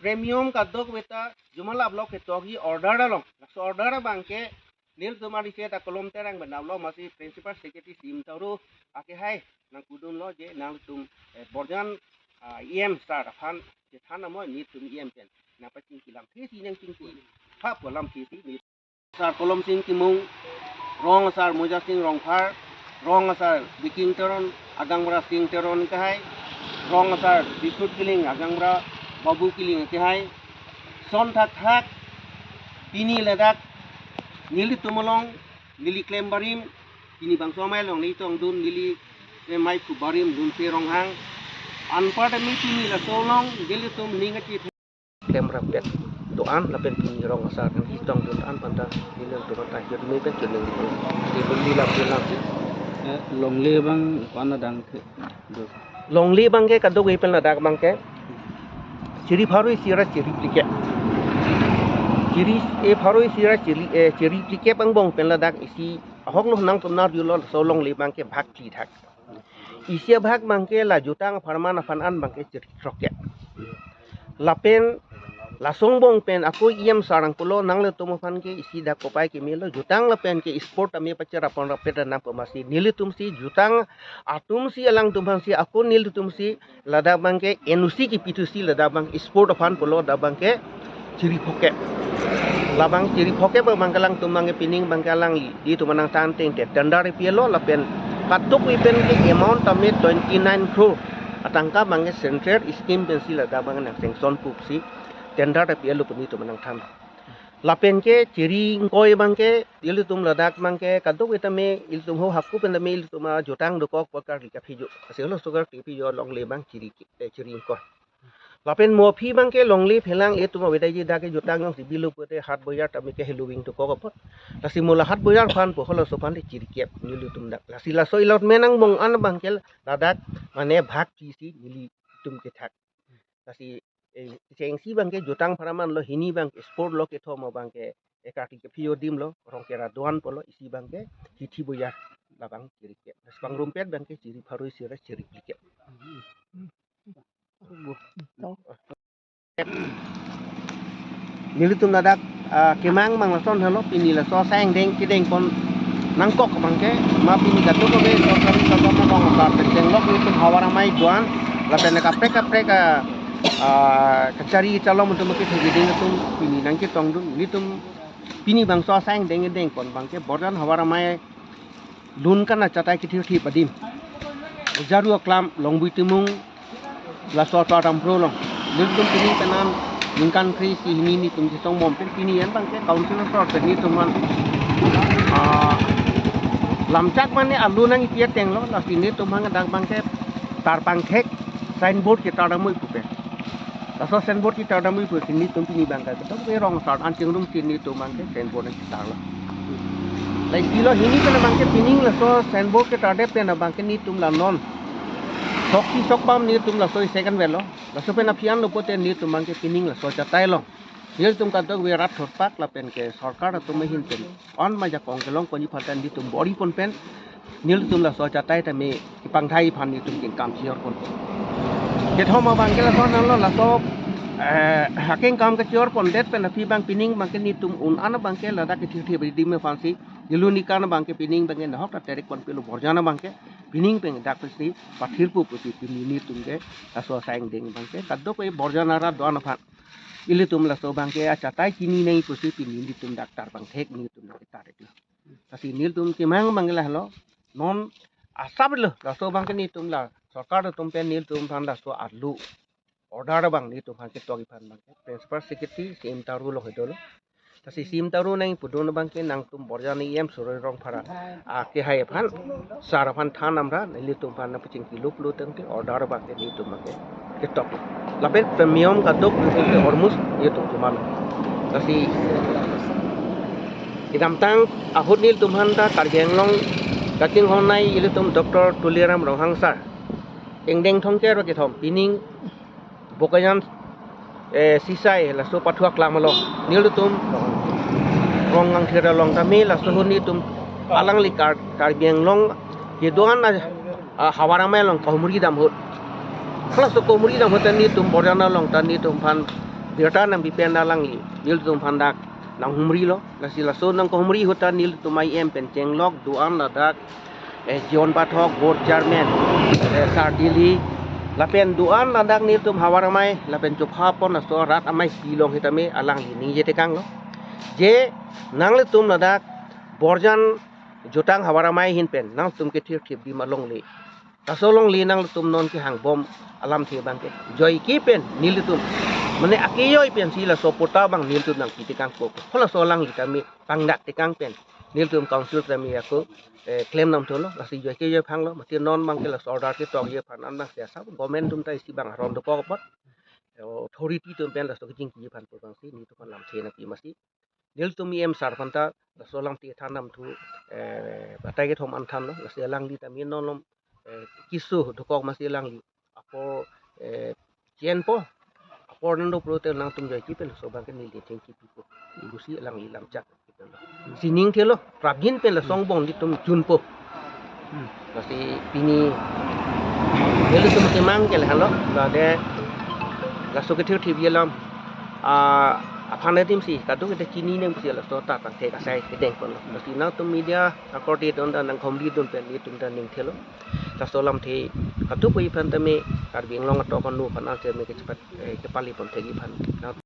premium kadok weta jumala blok ke togi order dalong so order bangke nil tumari ke ta kolom terang benawlo masih principal secretary sim taru ake hai nang kudun lo je nang tum borjan em star fan je thana mo ni tum em pen na pa cing kilam thesi nang cing ki pha polam thesi ni sar kolom sing kimung rong sar moja sing rong phar rong sar biking teron agangra sing teron ke hai rong sar bikut kiling agangra babu kiling ke hai son thak thak pini ledak nili tumolong nili klem barim pini bang somai long ni tong dun nili mai ku barim dun se rong hang anpad mi pini la solong nili tum ninga chi klem rapet doan la pen pini rong asar ni tong dun an panda nili tum ta jod mi pen jod ni beli la longle bang pana dang longli bang ke kadok ipel na dak bang ke ciri pharoi sira ciri plike ciri pharoi sira ciri plike bang bong pen la dak isi hok lo nang tumnar yulo solong li bang ke bhag thi thak isia bhag bang ke la jutang farmana fan an bang ke ciri troke lapen lasong bong pen aku iem sarang pulo nang le tumo fan ke isi dak kopai ke melo jutang la pen ke sport ame pacara pon rapet na pemasi nili tumsi jutang atum si alang tumang si aku nil tumsi lada bang ke enusi ki pitusi lada bang sport fan pulo da bang ke ciri poke labang ciri poke bang kalang tumang ke pining bang kalang di tumanang tanteng te tendare pielo la pen katuk wi pen ke amount ame 29 crore atangka bang ke central scheme pensi lada bang na sengson pupsi tender tapi elu pun itu menang tham. Lapen ke ciri ngkoi bangke ilu tum ladak bangke kaduk itame ilu tum ho hakku pen tame ilu tum jotang dokok pakar lika piju. Aselo sugar piju long le bang ciri ngkoi. Lapen mo phi bangke long le phelang e tum wedai ji dake jotang yang sibilu pute hat boyar tame ke heluwing to kok apa. Lasi mula hat boyar fan po holo sopan de ciri kep ilu tum dak. Lasi laso ilot menang bong an bangkel ladak mane bhag kisi ilu tum ke thak. Lasi cengsi bangke jutang paraman lo hini bangke sport lo ke thomo bangke ekati ke pio dim lo rong kera doan polo isi bangke hithi boya labang ciri ke bang rumpet bangke ciri pharoi sira ciri ke nilitum nadak kemang mang lason halo pini la so sang deng kideng kon nangkok bangke ma pini gatu ko be so kami so mo ngong sa teng lok nitum hawaramai doan la pena kaprek kacari calon untuk mungkin hiding itu pini nangke tong dun nitum pini bang so sang deng kon bangke bordan hawaramai lun kana catai kiti thi padim jaru klam longbui timung la so to rampro long nitum pini kanan ningkan kri si ni tum song mom pen pini yan bangke councilor so pen tuman lamcak mane alu nang itia teng lo la pini tumang dang bangke tar pangkhek signboard kita ramui pupe laso signboard kita ramui pupe kini tumpi ni bangka betul be rong sart ancing rum sini tu bangke signboard yang kita lo lai kilo hini kana bangke pining laso signboard kita ada pena bangke ni tum la non soksi sokbam ni tum laso second velo laso pena pian lo pote ni tum bangke pining laso catai lo Yel tum katok we rat thotpak la pen ke sarkar tum hin pen on ma ja kong kelong kon phatan di tum body pon pen nil tum la so catai ta me ipang thai phan ni tum king kam chior pon ke thoma bang ke la so nan lo la so haking kam ke chior pon det pen api bang pining bang ke ni tum un an bang ke la da ke thi be di me fansi yilu ni kan bang ke pining bang en hok ta terek pon pelu borjana bang ke pining pen dak pesi pathir pu pu pining ni tum ke aso saing ding bang ke kadok e borjana ra don phan ilu tum la so bangke acatai kini nei pusi pini di tum daktar bang thek ni tum nak tarik lo kasi nil tum kimang manglah lo non asab lo la so bangke ni tum la sarkar tum pen nil tum phan la so alu order bang ni tum han ke togi phan bangke principal secretary sim taru lo hedolo kasi sim taru nai pudon bangke nang tum borjani em soroi rong phara ke hai phan sar phan than amra nili tum phan na pucing kilo plu teng te order bangke ni tum bangke ke top lapet premium kadok ke hormus itu cuman kasi idam tang ahut nil tum han ta kargeng long kaking honai ilu tum doktor tuliram rohangsa engdeng thongke ro ke thom pining bokayan sisai la so pathuak lamalo nil tum rong ang thera long ta me la so ni tum alang li kargeng long ke doan na hawaramai long kahumuri dam hut Kelas toko muri dah hotel ni tum borjana long tan ni tum pan Dirta nang pipen dalang li nil tum pandak nang humri lo lasi laso nang ko humri hutan nil tumai em pen cenglok duan ladak John Pathok Bor Chairman Sardili lapen duan ladak nil tum hawaramai lapen chokha pon laso rat amai silong hitame alang li ni jete kang lo je nang le tum ladak borjan jotang hawaramai hin pen nang tum ke thir thip di malong li kasolong li nang tum non ki hang bom alam the bang ke joy ki pen nil tum mane akiyoi pen sila sopota bang nil tum nang kiti kang ko khola solang li kami pangdak te kang pen nil tum council kami aku claim nam tholo la si joy ke joy phang lo ma ti non bang ke la order ke tong ye phan an na sia sa government tum tai si bang rom do ko pot authority tum pen la so jing ki phan ko bang si ni to pan lam the na ki masi nil tum em sar phanta la solang ti thanam thu batai ke thom an tham lo la sia lang li tam non lom kisu do ko masi lang li apo chen po apo nando pro te nang tum joy ki pen so bang ke nil ti theng ki pi ko gusi lang li lam chak sining thelo prabjin pen la song bong di tum chun po kasi pini nil tum ke mang ke la lo la de la so ke thir thi bielam aphane tim si kadu ke chini nem si la so ta tang the ka sai ke deng kon lo kasi na tum media according on dan nang khom di tum pen ni tum dan ning thelo ta so lam the kadu pui phan tame kar bing long to kon nu phan a che me ke chapat ke pali pon the gi phan